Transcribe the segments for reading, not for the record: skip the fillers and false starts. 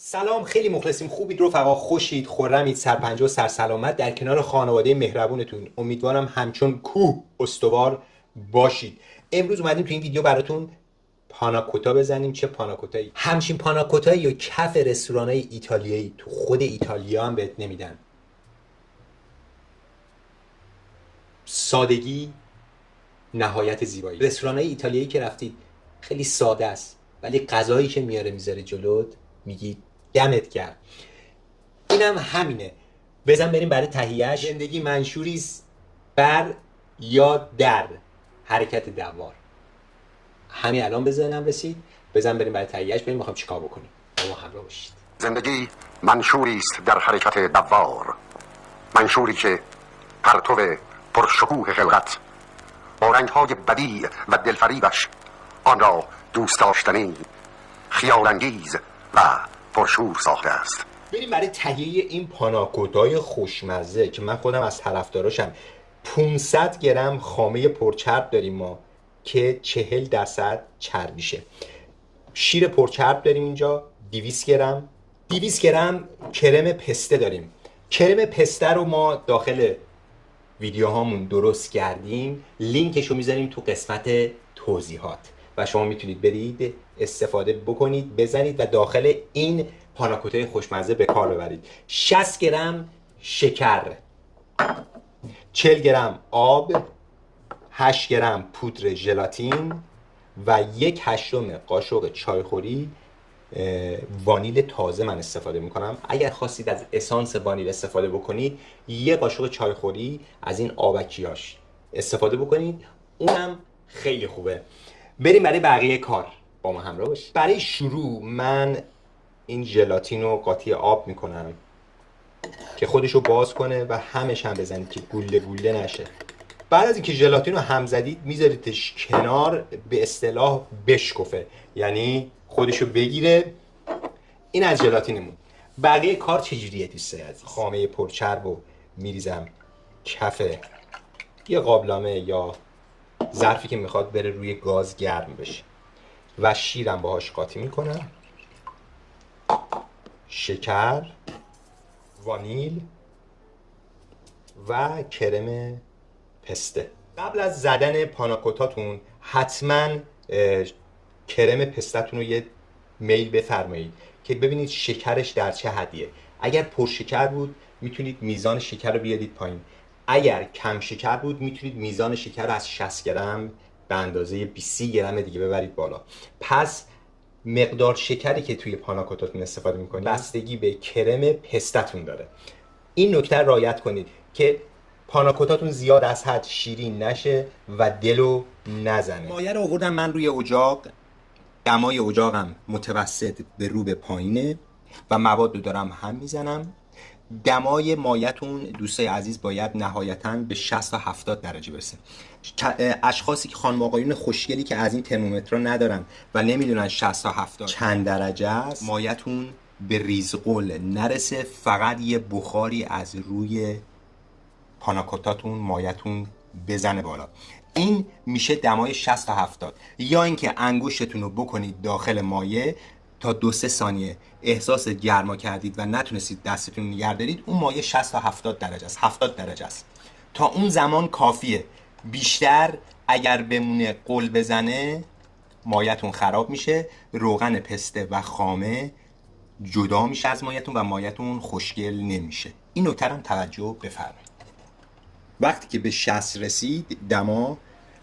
سلام، خیلی مخلصیم. خوبید رفقا؟ خوشید؟ خرمید؟ سرپنجه و سرسلامت در کنار خانواده مهربونتون. امیدوارم همچون کوه استوار باشید. امروز اومدیم تو این ویدیو براتون پاناکوتا بزنیم. چه پاناکوتایی؟ همچین پاناکوتایی و کف رستورانای ایتالیایی تو خود ایتالیا هم بهت نمیدن. سادگی نهایت زیبایی. رستورانای ایتالیایی که رفتید خیلی ساده است، ولی غذایی که میذاره جلوت میگی دمت گرم. اینم همینه. بزن بریم برای تهیهش. زندگی منشوریست بر یا در حرکت دوار. همین الان به ذهنم رسید. بزن بریم برای تهیهش. بریم میخوام چیکار بکنیم. با ما همراه باشید. زندگی منشوری است در حرکت دوار، منشوری که پرتو پرشکوه خلقت با رنگ‌های بدیع و دلفریبش آن را دوست داشتنی، خیال‌انگیز و پرشور ساخته است. بریم برای تهیه این پاناکوتای خوشمزه که من خودم از طرفداراشم. 500 گرم خامه پرچرب داریم ما که 40% چربیشه. شیر پرچرب داریم اینجا 200 گرم. 200 گرم کرم پسته داریم. کرم پسته رو ما داخل ویدیوهامون درست کردیم، لینکش رو میذاریم تو قسمت توضیحات و شما میتونید برید استفاده بکنید، بزنید و داخل این پاناکوتای خوشمزه به کار ببرید. 60 گرم شکر، 40 گرم آب، 8 گرم پودر ژلاتین و 1/8 قاشق چایخوری وانیل تازه من استفاده میکنم. اگر خواستید از اسانس وانیل استفاده بکنید، 1 قاشق چایخوری از این آبکیاش استفاده بکنید، اونم خیلی خوبه. بریم برای بقیه کار، با ما همراه باشید. برای شروع من این ژلاتین رو قاطی آب میکنم که خودشو باز کنه و همش هم بزنید که گوله گوله نشه. بعد از اینکه ژلاتین رو هم زدید میذاریدش کنار، به اصطلاح بشکفه، یعنی خودشو بگیره. این از ژلاتینمون. بقیه کار چجوریه دوستای عزیز؟ خامه پرچرب رو میریزم کف یه قابلمه یا ظرفی که میخواد بره روی گاز گرم بشه و شیرم باهاش قاطی میکنم، شکر، وانیل و کرم پسته. قبل از زدن پاناکوتاتون حتما کرم پستتون رو یه میل بفرمایید که ببینید شکرش در چه حدیه. اگر پرشکر بود میتونید میزان شکر رو بیارید پایین. اگر کم شکر بود میتونید میزان شکر رو از 60 گرم به اندازه 30 گرم دیگه ببرید بالا. پس مقدار شکری که توی پاناکوتاتون استفاده میکنید بستگی به کرم پستتون داره. این نکته رعایت کنید که پاناکوتاتون زیاد از حد شیرین نشه و دلو نزنه. مایه رو آوردم من روی اجاق. دمای اجاقم متوسط به رو به پایینه و مواد رو دارم هم میزنم. دمای مایتون دوستای عزیز باید نهایتاً به 60 تا 70 درجه برسه. اشخاصی که خانم آقایون خوشگلی که از این ترمومترها ندارن و نمیدونن 60 تا 70 چند درجه است، مایتون به ریزقل نرسه، فقط یه بخاری از روی پاناکوتاتون مایتون بزنه بالا. این میشه دمای 60 تا 70. یا اینکه انگشتتون رو بکنید داخل مایه تا 2-3 ثانیه احساس گرما کردید و نتونستید دستتون رو نگه دارید، اون مایه 60 تا 70 درجه است. 70 درجه است. تا اون زمان کافیه. بیشتر اگر بمونه قل بزنه مایتون خراب میشه، روغن پسته و خامه جدا میشه از مایتون و مایتون خوشگل نمیشه. این نکته هم توجه بفرمایید. وقتی که به 60 رسید دما،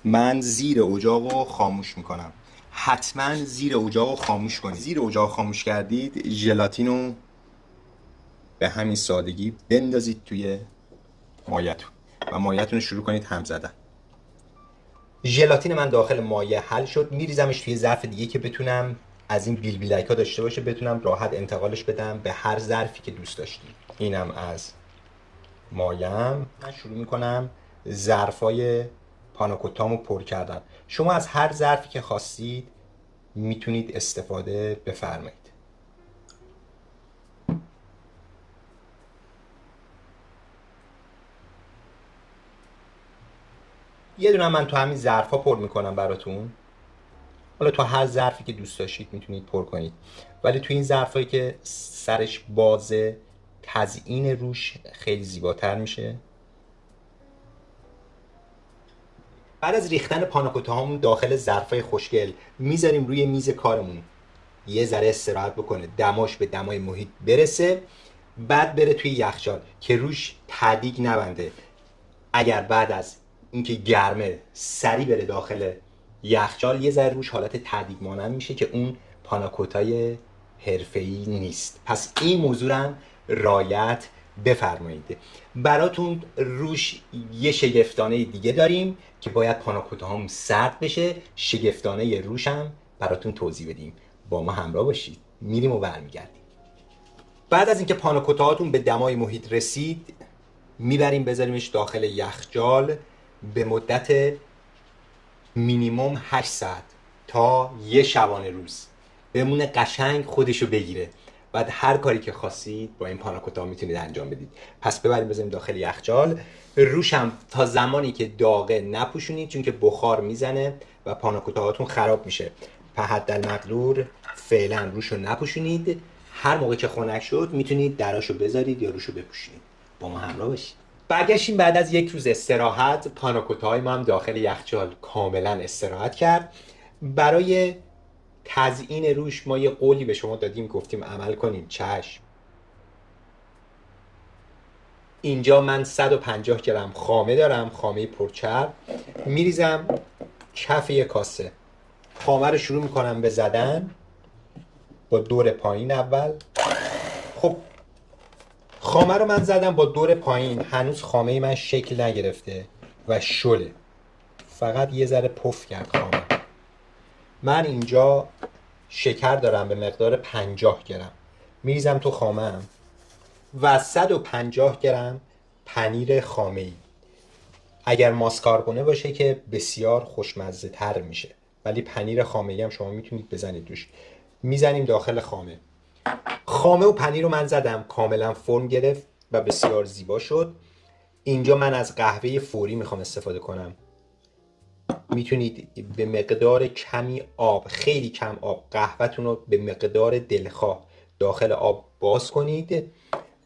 من زیر اجاق رو خاموش میکنم. حتما زیر اجاق رو خاموش کنید. زیر اجاق خاموش کردید، ژلاتین رو به همین سادگی بندازید توی مایتون و مایتون رو شروع کنید هم زدن. ژلاتین من داخل مایه حل شد، میریزمش توی ظرف دیگه که بتونم از این بیل بیلک‌ها داشته باشه، بتونم راحت انتقالش بدم به هر ظرفی که دوست داشتید. اینم از مایم. من شروع میکنم ظرفای پاناکوتامو پر کردن. شما از هر ظرفی که خواستید میتونید استفاده بفرمایید. یه دونه من تو همین ظرفا پر میکنم براتون. حالا تو هر ظرفی که دوست داشتید میتونید پر کنید، ولی تو این ظرفایی که سرش بازه تزیین روش خیلی زیباتر میشه. بعد از ریختن پاناکوتاهامون داخل ظرفای خوشگل میذاریم روی میز کارمون یه ذره استراحت بکنه، دماش به دمای محیط برسه، بعد بره توی یخچال که روش تدیگ نبنده. اگر بعد از اینکه گرمه سری بره داخل یخچال یه ذره روش حالت تدیگ مانند میشه که اون پاناکوتای حرفه‌ای نیست. پس این موضوع رو هم رعایت بفرمایید. براتون روش یه شگفتانه دیگه داریم که باید پاناکوتاهامون سرد بشه، شگفتانه روش هم براتون توضیح بدیم. با ما همراه باشید، میریم و برمیگردیم. بعد از اینکه پاناکوتاهاتون به دمای محیط رسید میبریم بذاریمش داخل یخچال به مدت مینیمم 8 ساعت تا یه شبانه روز بمونه قشنگ خودشو بگیره. بعد هر کاری که خواستید با این پاناکوتا میتونید انجام بدید. پس ببریم بذاریم داخل یخچال. روش هم تا زمانی که داغه نپوشونید چون که بخار میزنه و پاناکوتاهاتون خراب میشه. په حدالمقدور فعلا روشو نپوشونید. هر موقع که خنک شد میتونید دراشو بذارید یا روشو بپوشونید. با ما همراه باشید. برگشتیم بعد از یک روز استراحت. پاناکوتاهای ما هم داخل یخچال کاملا استراحت کرد. برای تزیین روش ما یه قولی به شما دادیم، گفتیم عمل کنیم. چشم. اینجا من 150 گرم خامه دارم، خامه پرچرب. میریزم کف یه کاسه. خامه رو شروع میکنم به زدن با دور پایین اول. خب خامه رو من زدم با دور پایین، هنوز خامه من شکل نگرفته و شله، فقط یه ذره پف کرد خامه. من اینجا شکر دارم به مقدار 50 گرم میریزم تو خامه‌ام و 150 گرم پنیر خامه‌ای. اگر ماسکارپونه باشه که بسیار خوشمزه تر میشه، ولی پنیر خامه‌ای هم شما میتونید بزنید روش. میزنیم داخل خامه. خامه و پنیر رو من زدم، کاملا فرم گرفت و بسیار زیبا شد. اینجا من از قهوه فوری میخوام استفاده کنم. میتونید به مقدار کمی آب، خیلی کم آب، قهوه‌تون رو به مقدار دلخواه داخل آب باز کنید.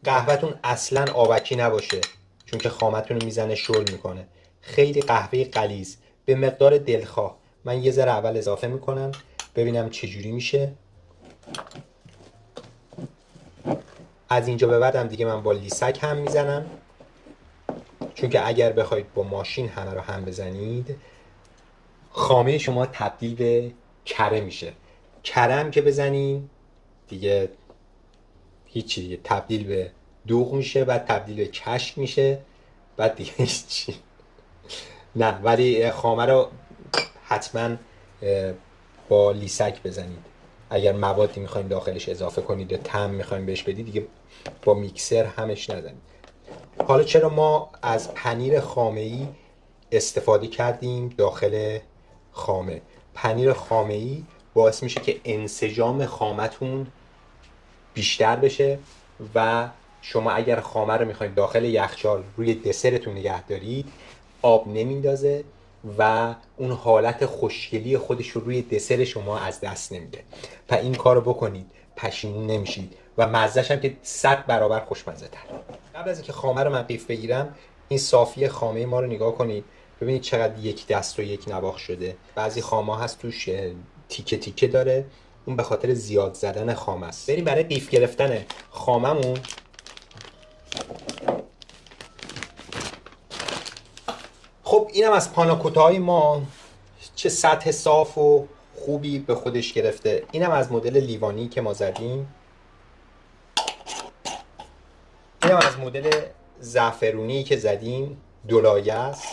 قهوه‌تون اصلا آبکی نباشه چون که خامه‌تون رو میزنه شل میکنه. خیلی قهوه غلیظ به مقدار دلخواه. من یه ذره اول اضافه میکنم ببینم چجوری میشه. از اینجا به بعدم دیگه من با لیسک هم میزنم، چون که اگر بخواید با ماشین همه رو هم بزنید خامه شما تبدیل به کره میشه. کره هم که بزنین دیگه هیچی، دیگه تبدیل به دوغ میشه، بعد تبدیل به کشک میشه، بعد دیگه هیچی. نه، ولی خامه رو حتما با لیسک بزنید. اگر موادی میخواین داخلش اضافه کنید یا طعم میخواین بهش بدید دیگه با میکسر همش نزنید. حالا چرا ما از پنیر خامه‌ای استفاده کردیم داخل خامه؟ پنیر خامه‌ای باعث میشه که انسجام خامتون بیشتر بشه و شما اگر خامه رو میخواید داخل یخچال روی دسرتون نگه دارید آب نمیندازه و اون حالت خوشگلی خودش رو روی دسر شما از دست نمیده. پس این کارو بکنید پشیمون نمیشید و مزه‌ش هم که 100 برابر خوشمزه تر. قبل از اینکه خامه رو من قیف بگیرم این صافی خامه ما رو نگاه کنید، ببینید چقدر یک دست و یک نواخت شده. بعضی خامه هست توش تیکه تیکه داره، اون به خاطر زیاد زدن خامه است. بریم برای قیف گرفتن خاممون. خب اینم از پاناکوتاهای ما، چه سطح صاف و خوبی به خودش گرفته. اینم از مدل لیوانی که ما زدیم. اینم از مدل زعفرونی که زدیم، دولایه است.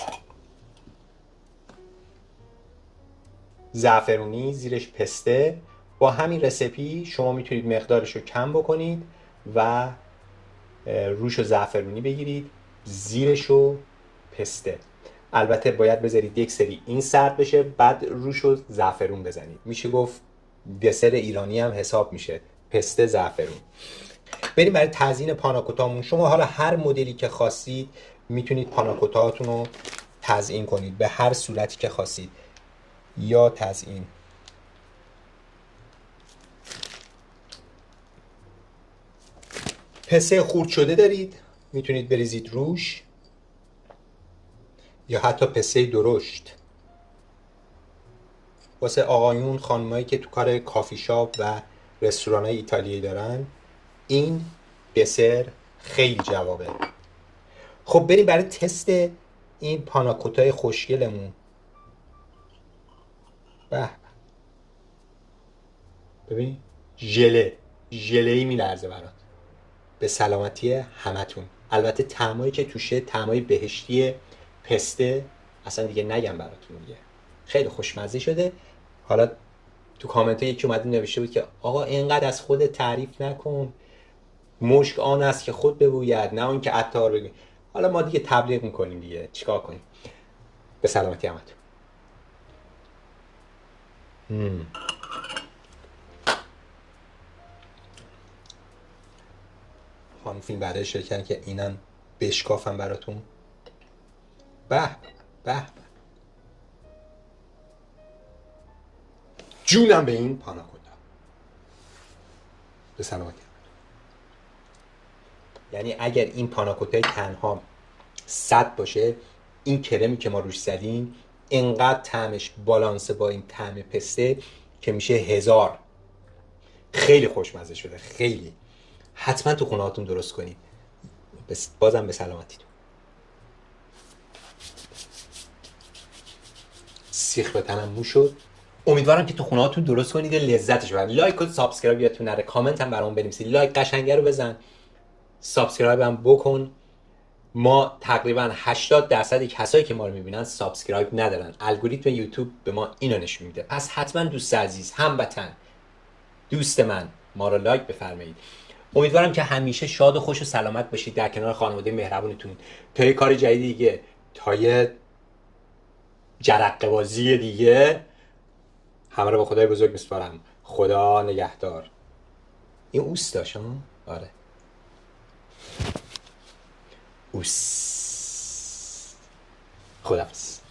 زعفرونی زیرش پسته. با همین رسیپی شما میتونید مقدارش رو کم بکنید و روش رو زعفرونی بگیرید، زیرش رو پسته. البته باید بذارید یک سری این سرد بشه بعد روش رو زعفرون بزنید. میشه گفت دسر ایرانی هم حساب میشه، پسته زعفرون. بریم برای تزیین پاناکوتامون. شما حالا هر مدلی که خواستید میتونید پاناکوتاتون رو تزیین کنید به هر صورتی که خواستید. یا تزیین پسته خورد شده دارید میتونید بریزید روش، یا حتی پسته درشت. واسه آقایون خانمایی که تو کار کافی شاپ و رستوران‌های ایتالیایی دارن، این دسر خیلی جوابه. خب بریم برای تست این پاناکوتای خوشگلمون. به ببین ژله‌ای میلرزه برات. به سلامتی همتون. البته طعمایی که توشه طعمای بهشتی پسته، اصلا دیگه نگم براتون دیگه. خیلی خوشمزه شده. حالا تو کامنت ها یکی اومده نوشته بود که آقا اینقدر از خود تعریف نکن، مشک آن است که خود ببوید نه اون که عطار بگوید. حالا ما دیگه تبلیغ میکنیم دیگه، چیکار کنیم. به سلامتی همتون. خانم فیلم بعدش شرکت که اینم بشکافم براتون. به به جونم به این پاناکوتا. به سلامتی. یعنی اگر این پاناکوتای تنها 100 باشه، این کرمی که ما روش زدیم اینقدر طعمش بالانسه با این طعم پسته که میشه 1000. خیلی خوشمزه شده، خیلی. حتما تو خونه هاتون درست کنید. بازم به سلامتیتون. سیخ به تنم مو شد. امیدوارم که تو خونه هاتون درست کنید، لذتش ببرید. لایک و سابسکرایب یادتون نره. کامنت هم برام بنویسید. لایک قشنگه رو بزن، سابسکرایب هم بکن. ما تقریبا 80% کسایی که ما رو میبینن سابسکرایب ندارن. الگوریتم یوتیوب به ما اینو نشون میده. پس حتما دوست عزیز، هموطن، دوست من، ما رو لایک بفرمایید. امیدوارم که همیشه شاد و خوش و سلامت باشید در کنار خانواده مهربونتون. تا یه کار جدید دیگه، تا یه جرقه بازی دیگه، همه رو به خدای بزرگ میسپارم. خدا نگهدار. این اوست داشت ها؟ آره اوست. خداحافظ.